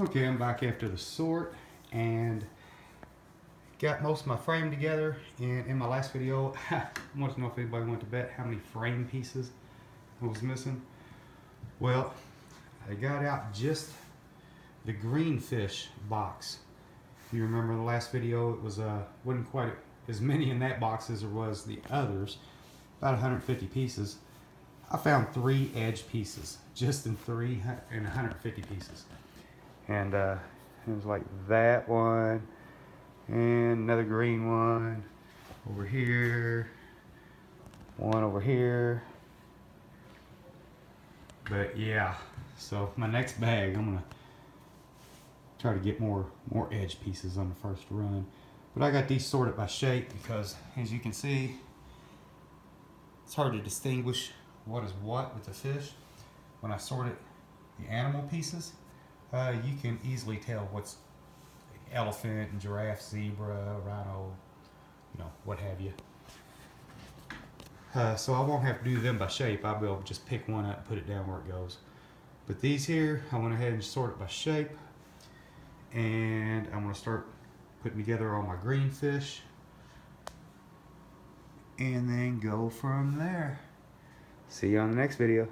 Okay, I'm back after the sort and got most of my frame together. And in my last video, I want to know if anybody wanted to bet how many frame pieces I was missing. Well, I got out just the green fish box. If you remember the last video, it was wasn't quite as many in that box as there was the others, about 150 pieces. I found 3 edge pieces, just in 150 pieces. And it was like that one, and another green one over here, one over here. But yeah, so my next bag, I'm gonna try to get more edge pieces on the first run. But I got these sorted by shape because, as you can see, it's hard to distinguish what is what with the fish. When I sorted the animal pieces, you can easily tell what's elephant and giraffe, zebra, rhino, what have you. So I won't have to do them by shape. I'll be able to just pick one up and put it down where it goes. But these here, I went ahead and sorted by shape. And I'm going to start putting together all my green fish. And then go from there. See you on the next video.